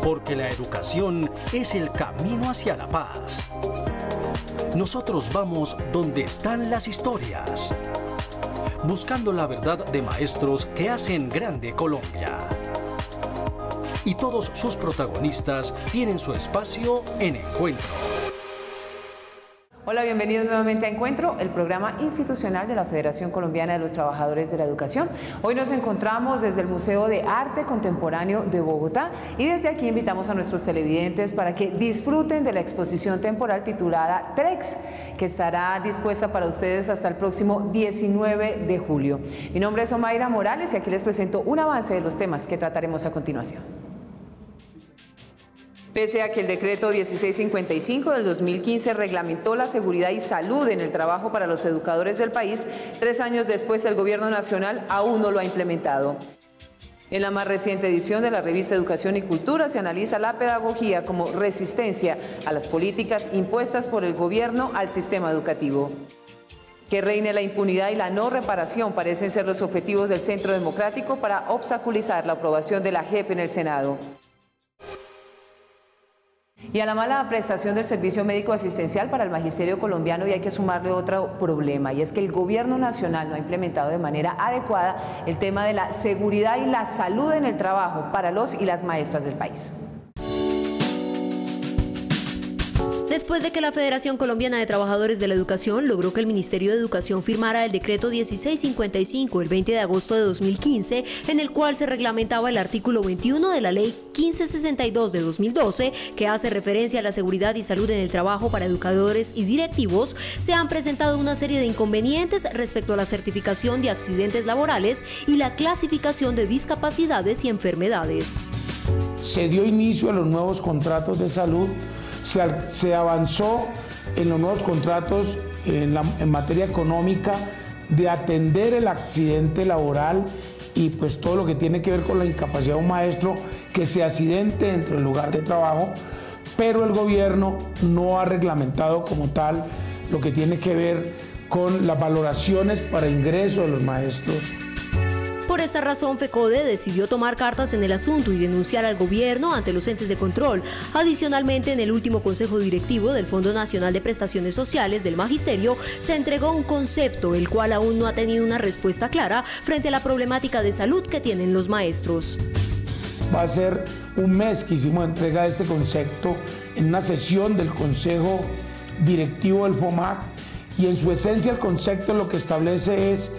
porque la educación es el camino hacia la paz. Nosotros vamos donde están las historias, buscando la verdad de maestros que hacen grande Colombia. Y todos sus protagonistas tienen su espacio en Encuentro. Hola, bienvenidos nuevamente a Encuentro, el programa institucional de la Federación Colombiana de los Trabajadores de la Educación. Hoy nos encontramos desde el Museo de Arte Contemporáneo de Bogotá y desde aquí invitamos a nuestros televidentes para que disfruten de la exposición temporal titulada TREX, que estará dispuesta para ustedes hasta el próximo 19 de julio. Mi nombre es Omaira Morales y aquí les presento un avance de los temas que trataremos a continuación. Pese a que el decreto 1655 del 2015 reglamentó la seguridad y salud en el trabajo para los educadores del país, 3 años después el Gobierno Nacional aún no lo ha implementado. En la más reciente edición de la revista Educación y Cultura se analiza la pedagogía como resistencia a las políticas impuestas por el gobierno al sistema educativo. Que reine la impunidad y la no reparación parecen ser los objetivos del Centro Democrático para obstaculizar la aprobación de la JEP en el Senado. Y a la mala prestación del servicio médico asistencial para el magisterio colombiano, y hay que sumarle otro problema, y es que el Gobierno Nacional no ha implementado de manera adecuada el tema de la seguridad y la salud en el trabajo para los y las maestras del país. Después de que la Federación Colombiana de Trabajadores de la Educación logró que el Ministerio de Educación firmara el decreto 1655 el 20 de agosto de 2015, en el cual se reglamentaba el artículo 21 de la Ley 1562 de 2012, que hace referencia a la seguridad y salud en el trabajo para educadores y directivos, se han presentado una serie de inconvenientes respecto a la certificación de accidentes laborales y la clasificación de discapacidades y enfermedades. Se dio inicio a los nuevos contratos de salud. Se avanzó en los nuevos contratos en materia económica de atender el accidente laboral y pues todo lo que tiene que ver con la incapacidad de un maestro que se accidente dentro del lugar de trabajo, pero el gobierno no ha reglamentado como tal lo que tiene que ver con las valoraciones para ingreso de los maestros. Por esta razón, FECODE decidió tomar cartas en el asunto y denunciar al gobierno ante los entes de control. Adicionalmente, en el último Consejo Directivo del Fondo Nacional de Prestaciones Sociales del Magisterio, se entregó un concepto, el cual aún no ha tenido una respuesta clara frente a la problemática de salud que tienen los maestros. Va a ser un mes que hicimos entrega de este concepto en una sesión del Consejo Directivo del FOMAC, y en su esencia el concepto lo que establece es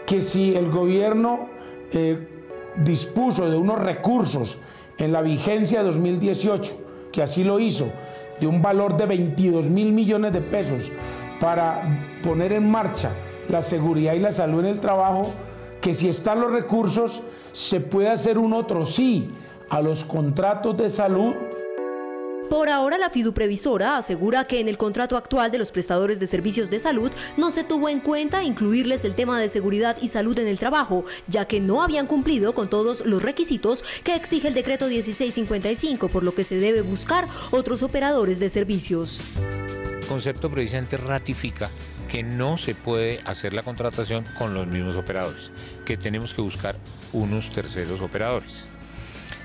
que si el gobierno dispuso de unos recursos en la vigencia de 2018, que así lo hizo, de un valor de 22.000 millones de pesos para poner en marcha la seguridad y la salud en el trabajo, que si están los recursos se puede hacer un otro sí a los contratos de salud. Por ahora, la fiduprevisora asegura que en el contrato actual de los prestadores de servicios de salud no se tuvo en cuenta incluirles el tema de seguridad y salud en el trabajo, ya que no habían cumplido con todos los requisitos que exige el decreto 1655, por lo que se debe buscar otros operadores de servicios. El concepto precisamente ratifica que no se puede hacer la contratación con los mismos operadores, que tenemos que buscar unos terceros operadores.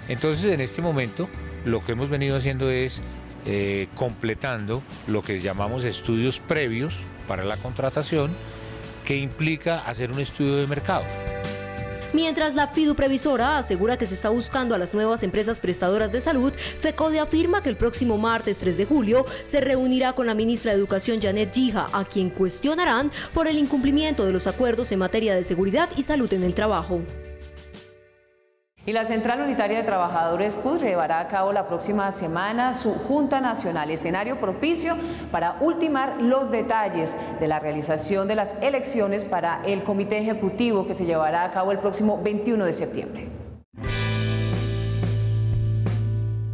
Entonces, en este momento, lo que hemos venido haciendo es completando lo que llamamos estudios previos para la contratación, que implica hacer un estudio de mercado. Mientras la fiduprevisora asegura que se está buscando a las nuevas empresas prestadoras de salud, FECODE afirma que el próximo martes 3 de julio se reunirá con la ministra de Educación, Janet Gija, a quien cuestionarán por el incumplimiento de los acuerdos en materia de seguridad y salud en el trabajo. Y la Central Unitaria de Trabajadores CUT llevará a cabo la próxima semana su Junta Nacional, escenario propicio para ultimar los detalles de la realización de las elecciones para el Comité Ejecutivo que se llevará a cabo el próximo 21 de septiembre.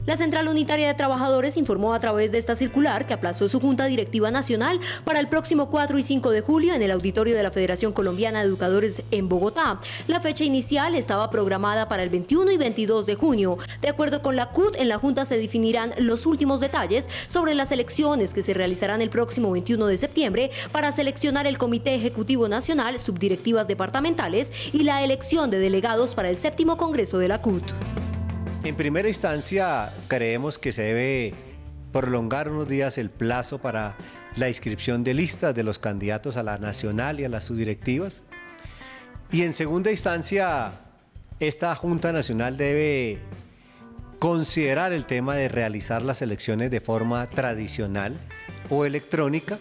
La Central Unitaria de Trabajadores informó a través de esta circular que aplazó su Junta Directiva Nacional para el próximo 4 y 5 de julio en el auditorio de la Federación Colombiana de Educadores en Bogotá. La fecha inicial estaba programada para el 21 y 22 de junio. De acuerdo con la CUT, en la Junta se definirán los últimos detalles sobre las elecciones que se realizarán el próximo 21 de septiembre para seleccionar el Comité Ejecutivo Nacional, subdirectivas departamentales y la elección de delegados para el 7º Congreso de la CUT. En primera instancia, creemos que se debe prolongar unos días el plazo para la inscripción de listas de los candidatos a la nacional y a las subdirectivas. Y en segunda instancia, esta Junta Nacional debe considerar el tema de realizar las elecciones de forma tradicional o electrónica.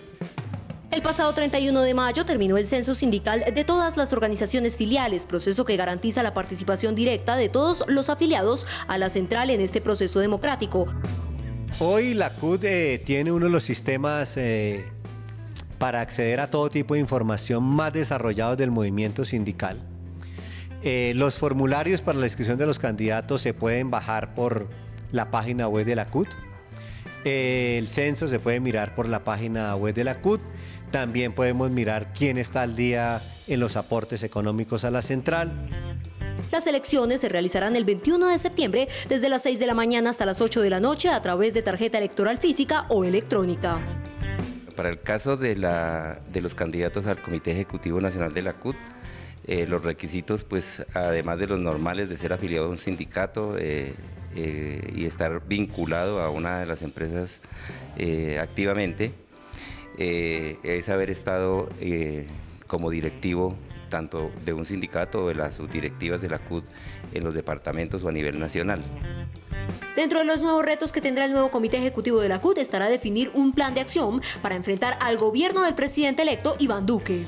El pasado 31 de mayo terminó el censo sindical de todas las organizaciones filiales, proceso que garantiza la participación directa de todos los afiliados a la central en este proceso democrático. Hoy la CUT tiene uno de los sistemas para acceder a todo tipo de información más desarrollados del movimiento sindical. Los formularios para la inscripción de los candidatos se pueden bajar por la página web de la CUT. El censo se puede mirar por la página web de la CUT. También podemos mirar quién está al día en los aportes económicos a la central. Las elecciones se realizarán el 21 de septiembre desde las 6 de la mañana hasta las 8 de la noche a través de tarjeta electoral física o electrónica. Para el caso de los candidatos al Comité Ejecutivo Nacional de la CUT, los requisitos, pues además de los normales de ser afiliado a un sindicato y estar vinculado a una de las empresas activamente, es haber estado como directivo tanto de un sindicato o de las subdirectivas de la CUT en los departamentos o a nivel nacional. Dentro de los nuevos retos que tendrá el nuevo Comité Ejecutivo de la CUT estará definir un plan de acción para enfrentar al gobierno del presidente electo Iván Duque.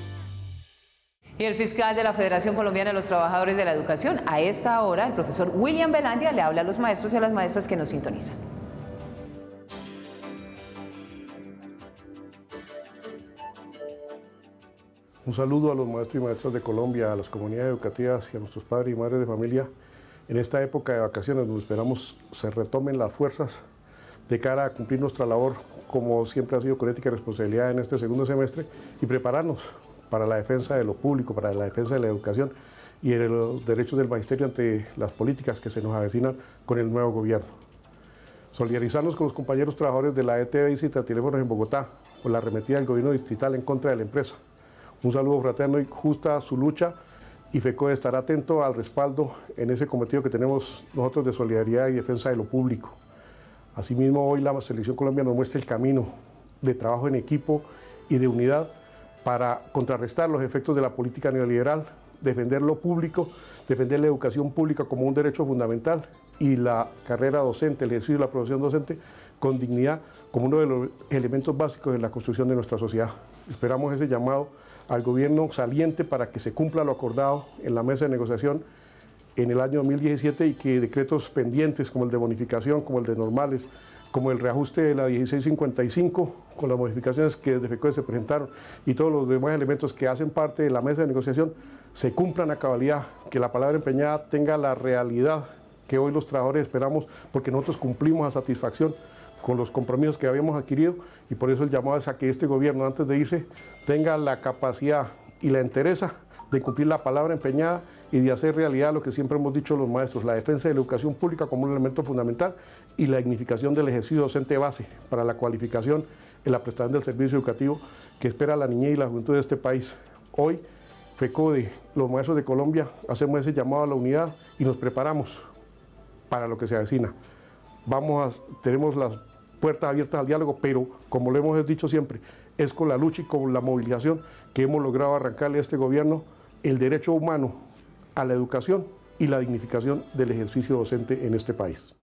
Y el fiscal de la Federación Colombiana de los Trabajadores de la Educación, a esta hora, el profesor William Velandia, le habla a los maestros y a las maestras que nos sintonizan. Un saludo a los maestros y maestras de Colombia, a las comunidades educativas y a nuestros padres y madres de familia en esta época de vacaciones donde esperamos se retomen las fuerzas de cara a cumplir nuestra labor como siempre ha sido con ética y responsabilidad en este segundo semestre y prepararnos para la defensa de lo público, para la defensa de la educación y de los derechos del magisterio ante las políticas que se nos avecinan con el nuevo gobierno. Solidarizarnos con los compañeros trabajadores de la ETV y Citrateléfonos en Bogotá por la arremetida del gobierno distrital en contra de la empresa. Un saludo fraterno y justa a su lucha y FECODE estará atento al respaldo en ese cometido que tenemos nosotros de solidaridad y defensa de lo público. Asimismo, hoy la Selección Colombia nos muestra el camino de trabajo en equipo y de unidad para contrarrestar los efectos de la política neoliberal, defender lo público, defender la educación pública como un derecho fundamental y la carrera docente, el ejercicio de la profesión docente con dignidad como uno de los elementos básicos de la construcción de nuestra sociedad. Esperamos ese llamado al gobierno saliente para que se cumpla lo acordado en la mesa de negociación en el año 2017 y que decretos pendientes como el de bonificación, como el de normales, como el reajuste de la 1655, con las modificaciones que desde FECODE se presentaron y todos los demás elementos que hacen parte de la mesa de negociación, se cumplan a cabalidad, que la palabra empeñada tenga la realidad que hoy los trabajadores esperamos, porque nosotros cumplimos a satisfacción con los compromisos que habíamos adquirido y por eso el llamado es a que este gobierno antes de irse tenga la capacidad y la entereza de cumplir la palabra empeñada y de hacer realidad lo que siempre hemos dicho los maestros, la defensa de la educación pública como un elemento fundamental y la dignificación del ejercicio docente base para la cualificación en la prestación del servicio educativo que espera la niñez y la juventud de este país. Hoy, FECODE, los maestros de Colombia, hacemos ese llamado a la unidad y nos preparamos para lo que se avecina. Tenemos las puertas abiertas al diálogo, pero como lo hemos dicho siempre, es con la lucha y con la movilización que hemos logrado arrancarle a este gobierno el derecho humano a la educación y la dignificación del ejercicio docente en este país.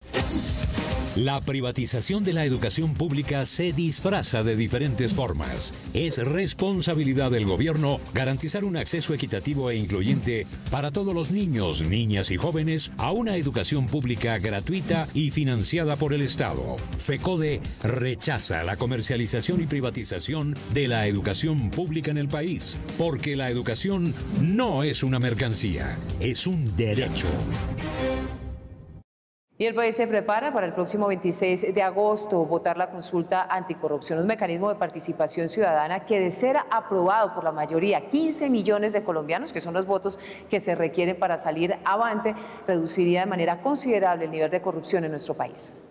La privatización de la educación pública se disfraza de diferentes formas. Es responsabilidad del gobierno garantizar un acceso equitativo e incluyente para todos los niños, niñas y jóvenes a una educación pública gratuita y financiada por el Estado. FECODE rechaza la comercialización y privatización de la educación pública en el país, porque la educación no es una mercancía, es un derecho. Y el país se prepara para el próximo 26 de agosto votar la consulta anticorrupción, un mecanismo de participación ciudadana que, de ser aprobado por la mayoría, 15 millones de colombianos, que son los votos que se requieren para salir avante, reduciría de manera considerable el nivel de corrupción en nuestro país.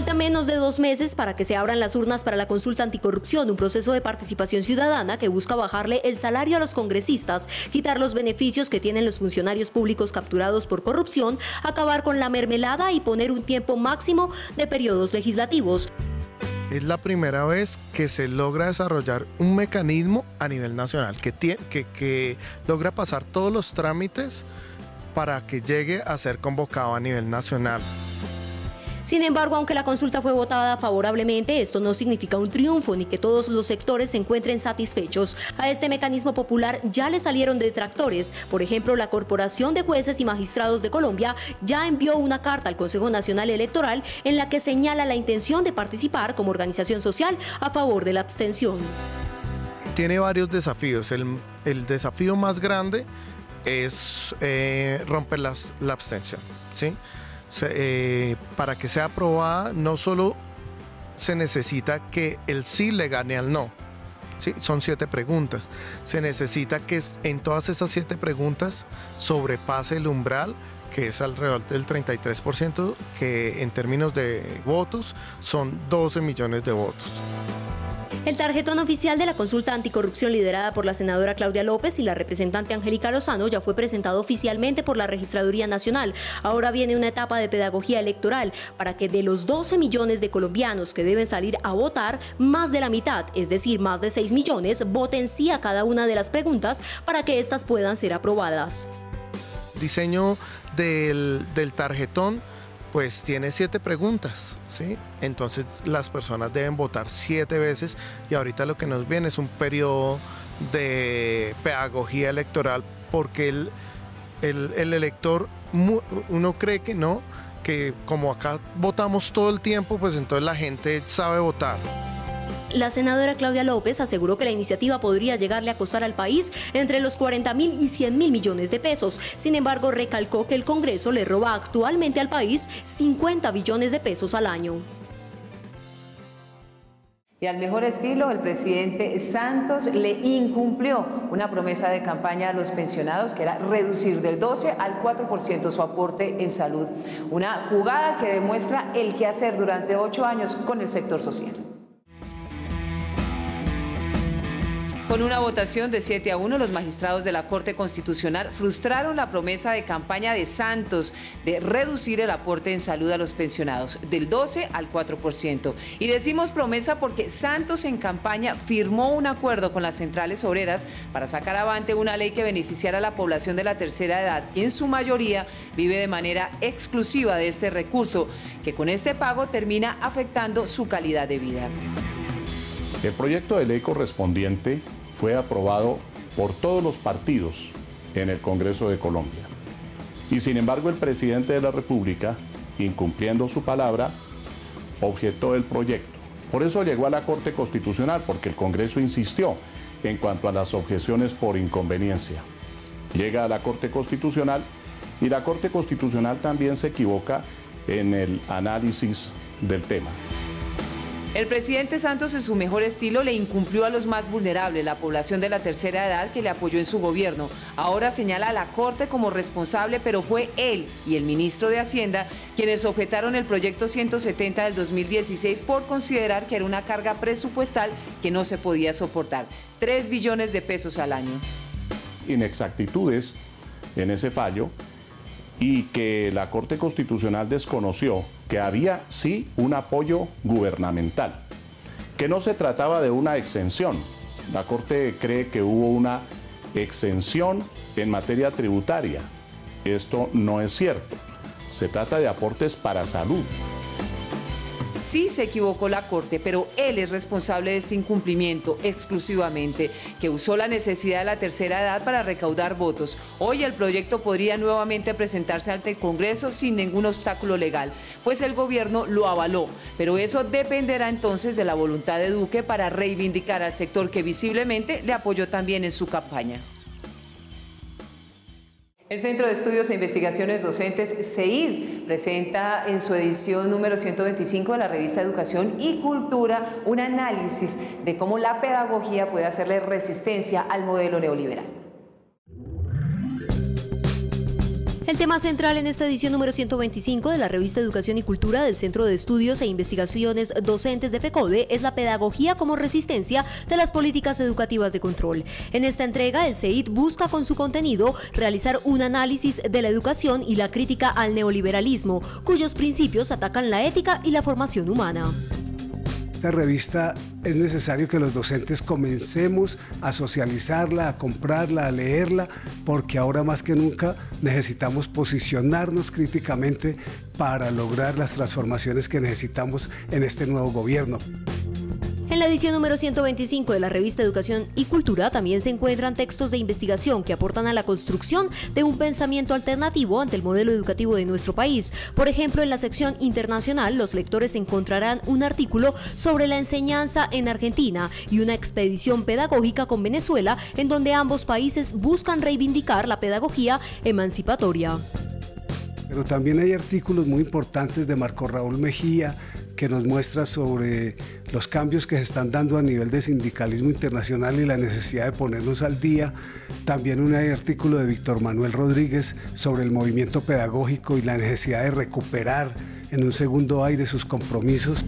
Falta menos de 2 meses para que se abran las urnas para la consulta anticorrupción, un proceso de participación ciudadana que busca bajarle el salario a los congresistas, quitar los beneficios que tienen los funcionarios públicos capturados por corrupción, acabar con la mermelada y poner un tiempo máximo de periodos legislativos. Es la primera vez que se logra desarrollar un mecanismo a nivel nacional que logra pasar todos los trámites para que llegue a ser convocado a nivel nacional. Sin embargo, aunque la consulta fue votada favorablemente, esto no significa un triunfo ni que todos los sectores se encuentren satisfechos. A este mecanismo popular ya le salieron detractores. Por ejemplo, la Corporación de Jueces y Magistrados de Colombia ya envió una carta al Consejo Nacional Electoral en la que señala la intención de participar como organización social a favor de la abstención. Tiene varios desafíos. El desafío más grande es romper la abstención, ¿sí? Para que sea aprobada no solo se necesita que el sí le gane al no, ¿sí? Son 7 preguntas, se necesita que en todas esas 7 preguntas sobrepase el umbral, que es alrededor del 33%, que en términos de votos son 12 millones de votos. El tarjetón oficial de la consulta anticorrupción liderada por la senadora Claudia López y la representante Angélica Lozano ya fue presentado oficialmente por la Registraduría Nacional. Ahora viene una etapa de pedagogía electoral para que de los 12 millones de colombianos que deben salir a votar, más de la mitad, es decir, más de 6 millones, voten sí a cada una de las preguntas para que éstas puedan ser aprobadas. Diseño del tarjetón pues tiene 7 preguntas, ¿sí? Entonces las personas deben votar 7 veces y ahorita lo que nos viene es un periodo de pedagogía electoral porque el elector, uno cree que no, que como acá votamos todo el tiempo, pues entonces la gente sabe votar. La senadora Claudia López aseguró que la iniciativa podría llegarle a costar al país entre los 40.000 y 100.000 millones de pesos. Sin embargo, recalcó que el Congreso le roba actualmente al país 50 billones de pesos al año. Y al mejor estilo, el presidente Santos le incumplió una promesa de campaña a los pensionados que era reducir del 12 al 4% su aporte en salud. Una jugada que demuestra el quehacer durante 8 años con el sector social. Con una votación de 7-1, los magistrados de la Corte Constitucional frustraron la promesa de campaña de Santos de reducir el aporte en salud a los pensionados del 12 al 4%. Y decimos promesa porque Santos en campaña firmó un acuerdo con las centrales obreras para sacar avante una ley que beneficiara a la población de la tercera edad y en su mayoría vive de manera exclusiva de este recurso, que con este pago termina afectando su calidad de vida. El proyecto de ley correspondiente fue aprobado por todos los partidos en el Congreso de Colombia. Y sin embargo, el presidente de la República, incumpliendo su palabra, objetó el proyecto. Por eso llegó a la Corte Constitucional, porque el Congreso insistió en cuanto a las objeciones por inconveniencia. Llega a la Corte Constitucional y la Corte Constitucional también se equivoca en el análisis del tema. El presidente Santos, en su mejor estilo, le incumplió a los más vulnerables, la población de la tercera edad que le apoyó en su gobierno. Ahora señala a la Corte como responsable, pero fue él y el ministro de Hacienda quienes objetaron el proyecto 170 del 2016 por considerar que era una carga presupuestal que no se podía soportar. 3 billones de pesos al año. Inexactitudes en ese fallo y que la Corte Constitucional desconoció que había sí un apoyo gubernamental, que no se trataba de una exención. La Corte cree que hubo una exención en materia tributaria. Esto no es cierto. Se trata de aportes para salud. Sí se equivocó la Corte, pero él es responsable de este incumplimiento exclusivamente, que usó la necesidad de la tercera edad para recaudar votos. Hoy el proyecto podría nuevamente presentarse ante el Congreso sin ningún obstáculo legal, pues el gobierno lo avaló, pero eso dependerá entonces de la voluntad de Duque para reivindicar al sector que visiblemente le apoyó también en su campaña. El Centro de Estudios e Investigaciones Docentes, CEID, presenta en su edición número 125 de la revista Educación y Cultura un análisis de cómo la pedagogía puede hacerle resistencia al modelo neoliberal. El tema central en esta edición número 125 de la revista Educación y Cultura del Centro de Estudios e Investigaciones Docentes de FECODE es la pedagogía como resistencia de las políticas educativas de control. En esta entrega, el CEID busca con su contenido realizar un análisis de la educación y la crítica al neoliberalismo, cuyos principios atacan la ética y la formación humana. Esta revista es necesario que los docentes comencemos a socializarla, a comprarla, a leerla, porque ahora más que nunca necesitamos posicionarnos críticamente para lograr las transformaciones que necesitamos en este nuevo gobierno. En la edición número 125 de la revista Educación y Cultura también se encuentran textos de investigación que aportan a la construcción de un pensamiento alternativo ante el modelo educativo de nuestro país. Por ejemplo, en la sección internacional, los lectores encontrarán un artículo sobre la enseñanza en Argentina y una expedición pedagógica con Venezuela, en donde ambos países buscan reivindicar la pedagogía emancipatoria. Pero también hay artículos muy importantes de Marco Raúl Mejía, que nos muestra sobre los cambios que se están dando a nivel de sindicalismo internacional y la necesidad de ponernos al día. También un artículo de Víctor Manuel Rodríguez sobre el movimiento pedagógico y la necesidad de recuperar en un segundo aire sus compromisos.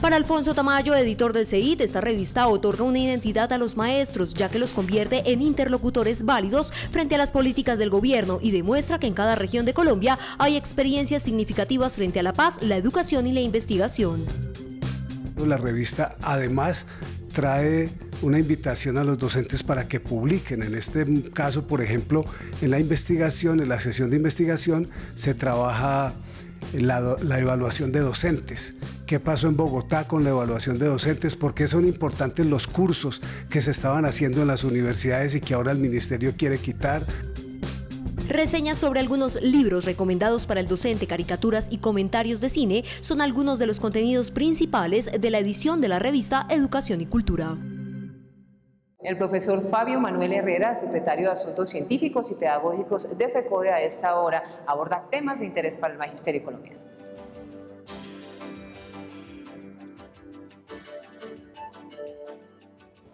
Para Alfonso Tamayo, editor del CEID, esta revista otorga una identidad a los maestros, ya que los convierte en interlocutores válidos frente a las políticas del gobierno y demuestra que en cada región de Colombia hay experiencias significativas frente a la paz, la educación y la investigación. La revista además trae una invitación a los docentes para que publiquen. En este caso, por ejemplo, en la investigación, en la sesión de investigación, se trabaja la evaluación de docentes. ¿Qué pasó en Bogotá con la evaluación de docentes? ¿Por qué son importantes los cursos que se estaban haciendo en las universidades y que ahora el ministerio quiere quitar? Reseñas sobre algunos libros recomendados para el docente, caricaturas y comentarios de cine son algunos de los contenidos principales de la edición de la revista Educación y Cultura. El profesor Fabio Manuel Herrera, secretario de Asuntos Científicos y Pedagógicos de FECODE, a esta hora aborda temas de interés para el magisterio colombiano.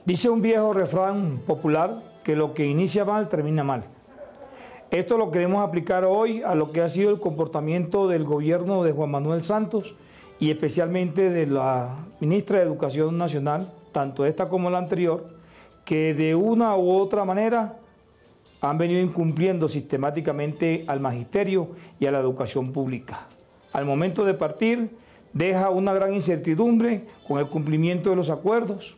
Dice un viejo refrán popular que lo que inicia mal termina mal. Esto lo queremos aplicar hoy a lo que ha sido el comportamiento del gobierno de Juan Manuel Santos y especialmente de la ministra de Educación Nacional, tanto esta como la anterior, que de una u otra manera han venido incumpliendo sistemáticamente al magisterio y a la educación pública. Al momento de partir, deja una gran incertidumbre con el cumplimiento de los acuerdos,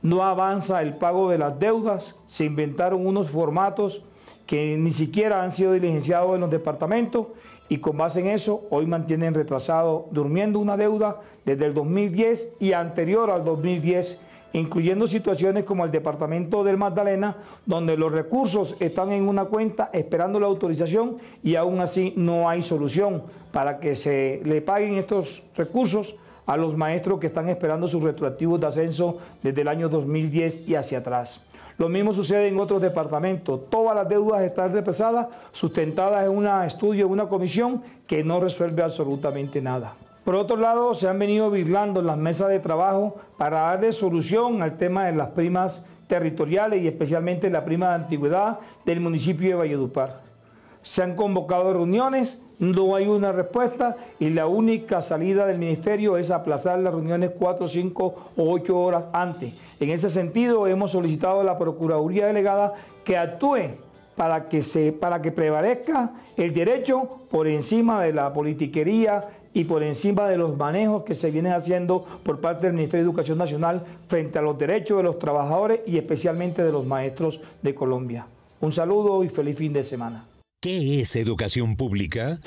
no avanza el pago de las deudas, se inventaron unos formatos que ni siquiera han sido diligenciados en los departamentos y con base en eso hoy mantienen retrasado, durmiendo una deuda desde el 2010 y anterior al 2010, incluyendo situaciones como el departamento del Magdalena, donde los recursos están en una cuenta esperando la autorización y aún así no hay solución para que se le paguen estos recursos a los maestros que están esperando sus retroactivos de ascenso desde el año 2010 y hacia atrás. Lo mismo sucede en otros departamentos. Todas las deudas están represadas, sustentadas en un estudio, en una comisión que no resuelve absolutamente nada. Por otro lado, se han venido birlando en las mesas de trabajo para darle solución al tema de las primas territoriales y especialmente la prima de antigüedad del municipio de Valledupar. Se han convocado reuniones, no hay una respuesta y la única salida del ministerio es aplazar las reuniones 4, 5 o 8 horas antes. En ese sentido, hemos solicitado a la Procuraduría Delegada que actúe para que prevalezca el derecho por encima de la politiquería y por encima de los manejos que se vienen haciendo por parte del Ministerio de Educación Nacional frente a los derechos de los trabajadores y especialmente de los maestros de Colombia. Un saludo y feliz fin de semana. ¿Qué es educación pública?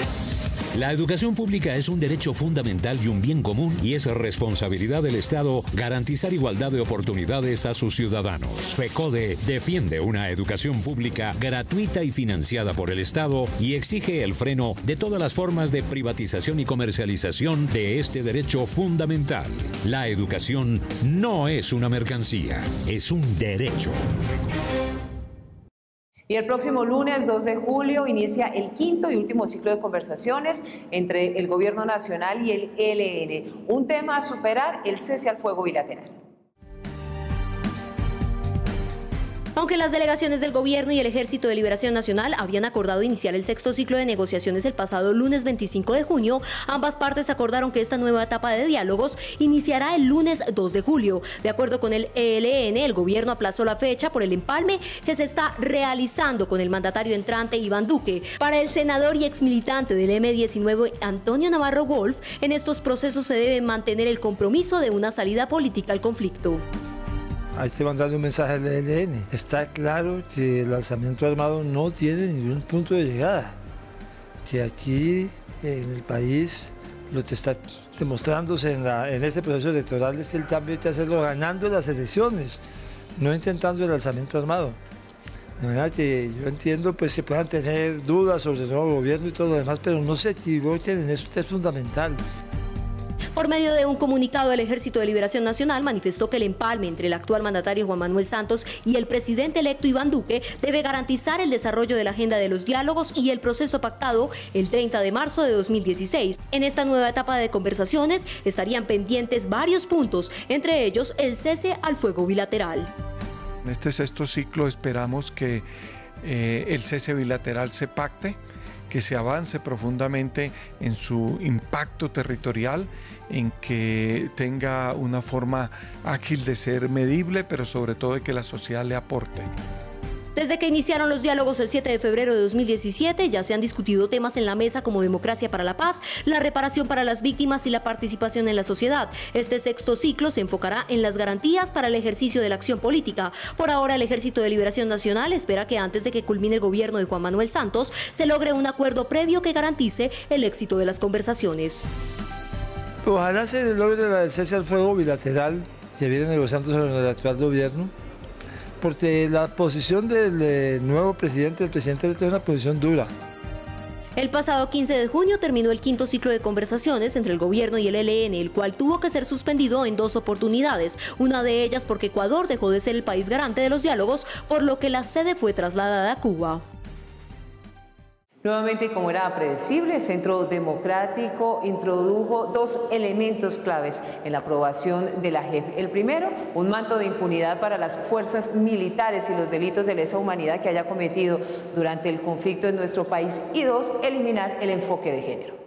La educación pública es un derecho fundamental y un bien común y es responsabilidad del Estado garantizar igualdad de oportunidades a sus ciudadanos. FECODE defiende una educación pública gratuita y financiada por el Estado y exige el freno de todas las formas de privatización y comercialización de este derecho fundamental. La educación no es una mercancía, es un derecho. Y el próximo lunes 2 de julio inicia el quinto y último ciclo de conversaciones entre el Gobierno Nacional y el ELN. Un tema a superar, el cese al fuego bilateral. Aunque las delegaciones del Gobierno y el Ejército de Liberación Nacional habían acordado iniciar el sexto ciclo de negociaciones el pasado lunes 25 de junio, ambas partes acordaron que esta nueva etapa de diálogos iniciará el lunes 2 de julio. De acuerdo con el ELN, el Gobierno aplazó la fecha por el empalme que se está realizando con el mandatario entrante Iván Duque. Para el senador y exmilitante del M19, Antonio Navarro Wolf, en estos procesos se debe mantener el compromiso de una salida política al conflicto. Hay que mandarle un mensaje al ELN. Está claro que el alzamiento armado no tiene ningún punto de llegada. Que aquí en el país lo que está demostrándose en este proceso electoral es que el cambio hay que hacerlo ganando las elecciones, no intentando el alzamiento armado. De manera que yo entiendo pues que puedan tener dudas sobre el nuevo gobierno y todo lo demás, pero no se equivoquen en eso, que es fundamental. Por medio de un comunicado, el Ejército de Liberación Nacional manifestó que el empalme entre el actual mandatario Juan Manuel Santos y el presidente electo Iván Duque debe garantizar el desarrollo de la agenda de los diálogos y el proceso pactado el 30 de marzo de 2016. En esta nueva etapa de conversaciones estarían pendientes varios puntos, entre ellos el cese al fuego bilateral. En este sexto ciclo esperamos que el cese bilateral se pacte, que se avance profundamente en su impacto territorial, en que tenga una forma ágil de ser medible, pero sobre todo de que la sociedad le aporte. Desde que iniciaron los diálogos el 7 de febrero de 2017, ya se han discutido temas en la mesa como democracia para la paz, la reparación para las víctimas y la participación en la sociedad. Este sexto ciclo se enfocará en las garantías para el ejercicio de la acción política. Por ahora, el Ejército de Liberación Nacional espera que antes de que culmine el gobierno de Juan Manuel Santos, se logre un acuerdo previo que garantice el éxito de las conversaciones. Ojalá se logre el cese al fuego bilateral que viene negociándose con el actual gobierno, porque la posición del nuevo presidente, el presidente electo, es una posición dura. El pasado 15 de junio terminó el quinto ciclo de conversaciones entre el gobierno y el ELN, el cual tuvo que ser suspendido en 2 oportunidades, una de ellas porque Ecuador dejó de ser el país garante de los diálogos, por lo que la sede fue trasladada a Cuba. Nuevamente, como era predecible, el Centro Democrático introdujo 2 elementos claves en la aprobación de la JEP. El primero, un manto de impunidad para las fuerzas militares y los delitos de lesa humanidad que haya cometido durante el conflicto en nuestro país. Y 2, eliminar el enfoque de género.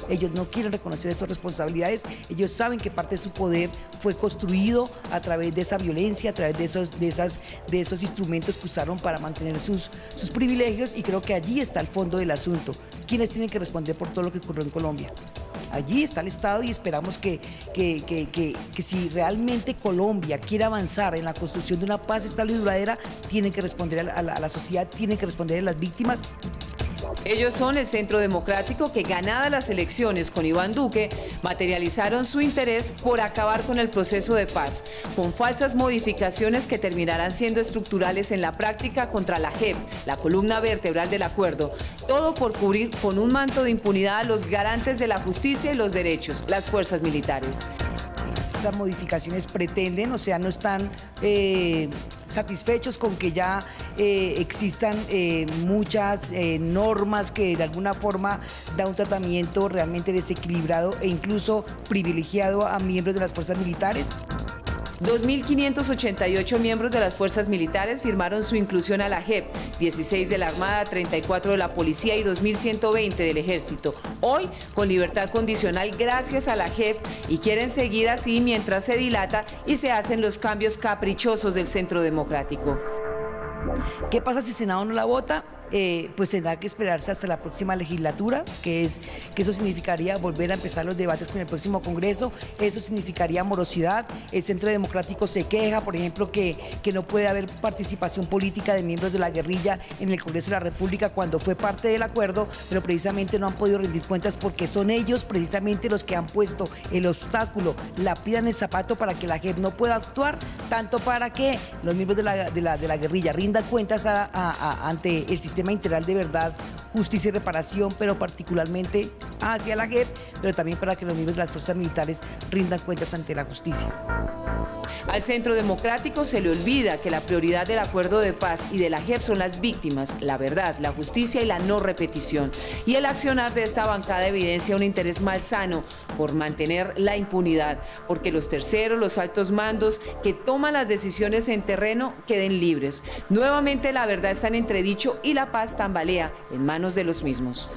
Ellos no quieren reconocer estas responsabilidades, ellos saben que parte de su poder fue construido a través de esa violencia, a través de esos instrumentos que usaron para mantener sus privilegios, y creo que allí está el fondo del asunto. ¿Quiénes tienen que responder por todo lo que ocurrió en Colombia? Allí está el Estado, y esperamos que si realmente Colombia quiere avanzar en la construcción de una paz estable y duradera, tienen que responder a la sociedad, tienen que responder a las víctimas. Ellos son el Centro Democrático que, ganadas las elecciones con Iván Duque, materializaron su interés por acabar con el proceso de paz, con falsas modificaciones que terminarán siendo estructurales en la práctica contra la JEP, la columna vertebral del acuerdo. Todo por cubrir con un manto de impunidad a los garantes de la justicia y los derechos, las fuerzas militares. Estas modificaciones pretenden, o sea, no están satisfechos con que ya existan muchas normas que de alguna forma da un tratamiento realmente desequilibrado e incluso privilegiado a miembros de las fuerzas militares. 2.588 miembros de las fuerzas militares firmaron su inclusión a la JEP, 16 de la Armada, 34 de la Policía y 2.120 del Ejército. Hoy, con libertad condicional gracias a la JEP, y quieren seguir así mientras se dilata y se hacen los cambios caprichosos del Centro Democrático. ¿Qué pasa si el Senado no la vota? Pues tendrá que esperarse hasta la próxima legislatura, que eso significaría volver a empezar los debates con el próximo Congreso. Eso significaría morosidad. El Centro Democrático se queja, por ejemplo, que no puede haber participación política de miembros de la guerrilla en el Congreso de la República cuando fue parte del acuerdo, pero precisamente no han podido rendir cuentas porque son ellos precisamente los que han puesto el obstáculo, la piedra en el zapato para que la JEP no pueda actuar, tanto para que los miembros de la guerrilla rindan cuentas ante el sistema integral de verdad, justicia y reparación, pero particularmente hacia la JEP, pero también para que los miembros de las fuerzas militares rindan cuentas ante la justicia. Al Centro Democrático se le olvida que la prioridad del acuerdo de paz y de la JEP son las víctimas, la verdad, la justicia y la no repetición. Y el accionar de esta bancada evidencia un interés malsano por mantener la impunidad, porque los terceros, los altos mandos que toman las decisiones en terreno queden libres. Nuevamente la verdad está en entredicho y la paz tambalea en manos de los mismos.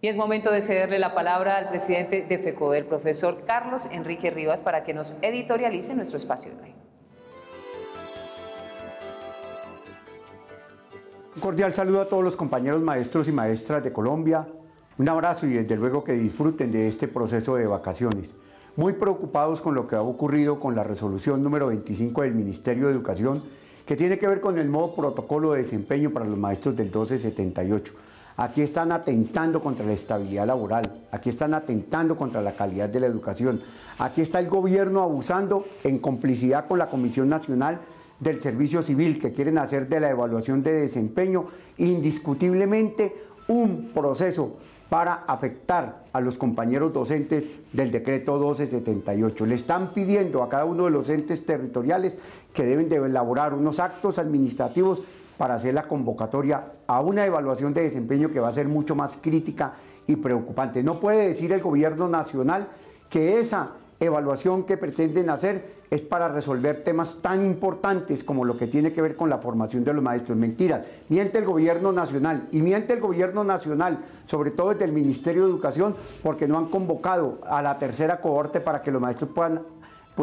Y es momento de cederle la palabra al presidente de FECODE, el profesor Carlos Enrique Rivas, para que nos editorialice nuestro espacio de hoy. Un cordial saludo a todos los compañeros maestros y maestras de Colombia. Un abrazo y desde luego que disfruten de este proceso de vacaciones. Muy preocupados con lo que ha ocurrido con la resolución número 25 del Ministerio de Educación, que tiene que ver con el nuevo protocolo de desempeño para los maestros del 1278. Aquí están atentando contra la estabilidad laboral, aquí están atentando contra la calidad de la educación, aquí está el gobierno abusando en complicidad con la Comisión Nacional del Servicio Civil, que quieren hacer de la evaluación de desempeño indiscutiblemente un proceso para afectar a los compañeros docentes del decreto 1278. Le están pidiendo a cada uno de los entes territoriales que deben de elaborar unos actos administrativos para hacer la convocatoria a una evaluación de desempeño que va a ser mucho más crítica y preocupante. No puede decir el gobierno nacional que esa evaluación que pretenden hacer es para resolver temas tan importantes como lo que tiene que ver con la formación de los maestros. Mentiras, miente el gobierno nacional y miente el gobierno nacional, sobre todo desde el Ministerio de Educación, porque no han convocado a la tercera cohorte para que los maestros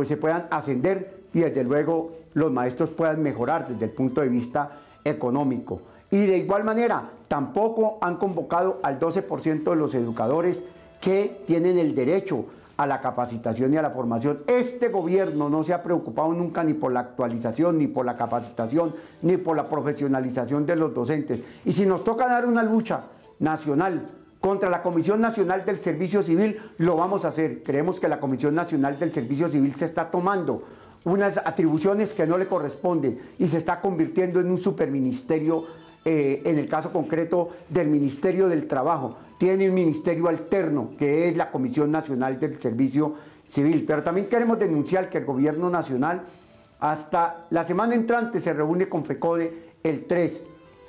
se puedan ascender y desde luego los maestros puedan mejorar desde el punto de vista económico. Y de igual manera, tampoco han convocado al 12% de los educadores que tienen el derecho a la capacitación y a la formación. Este gobierno no se ha preocupado nunca ni por la actualización, ni por la capacitación, ni por la profesionalización de los docentes. Y si nos toca dar una lucha nacional contra la Comisión Nacional del Servicio Civil, lo vamos a hacer. Creemos que la Comisión Nacional del Servicio Civil se está tomando unas atribuciones que no le corresponden y se está convirtiendo en un superministerio, en el caso concreto del Ministerio del Trabajo. Tiene un ministerio alterno que es la Comisión Nacional del Servicio Civil. Pero también queremos denunciar que el gobierno nacional hasta la semana entrante se reúne con FECODE el 3.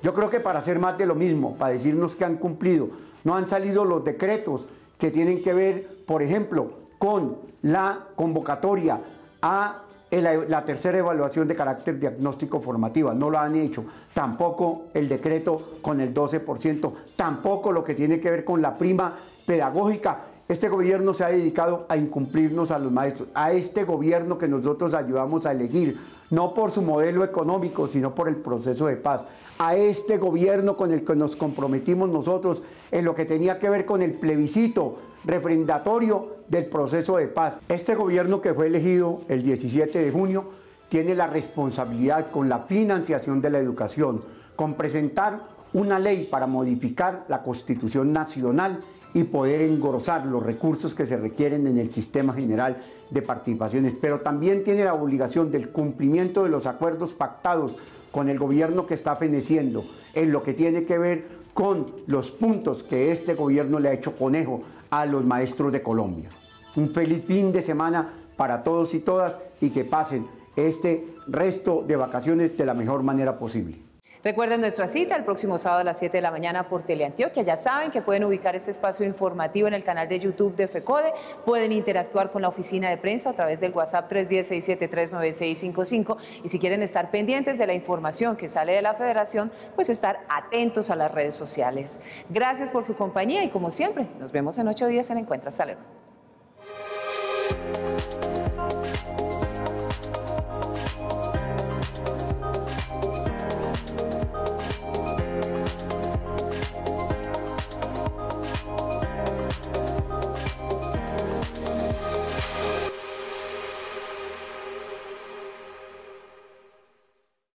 Yo creo que para hacer más de lo mismo, para decirnos que han cumplido. No han salido los decretos que tienen que ver, por ejemplo, con la convocatoria a la tercera evaluación de carácter diagnóstico formativa. No lo han hecho. Tampoco el decreto con el 12%. Tampoco lo que tiene que ver con la prima pedagógica. Este gobierno se ha dedicado a incumplirnos a los maestros. A este gobierno que nosotros ayudamos a elegir. No por su modelo económico, sino por el proceso de paz. A este gobierno con el que nos comprometimos nosotros en lo que tenía que ver con el plebiscito refrendatorio del proceso de paz. Este gobierno que fue elegido el 17 de junio tiene la responsabilidad con la financiación de la educación, con presentar una ley para modificar la Constitución Nacional y poder engrosar los recursos que se requieren en el sistema general de participaciones, pero también tiene la obligación del cumplimiento de los acuerdos pactados con el gobierno que está feneciendo en lo que tiene que ver con los puntos que este gobierno le ha hecho conejo a los maestros de Colombia. Un feliz fin de semana para todos y todas y que pasen este resto de vacaciones de la mejor manera posible. Recuerden nuestra cita el próximo sábado a las 7 de la mañana por Teleantioquia. Ya saben que pueden ubicar este espacio informativo en el canal de YouTube de FECODE. Pueden interactuar con la oficina de prensa a través del WhatsApp 310-673-9655. Y si quieren estar pendientes de la información que sale de la Federación, pues estar atentos a las redes sociales. Gracias por su compañía y como siempre, nos vemos en 8 días en Encuentro. Hasta luego.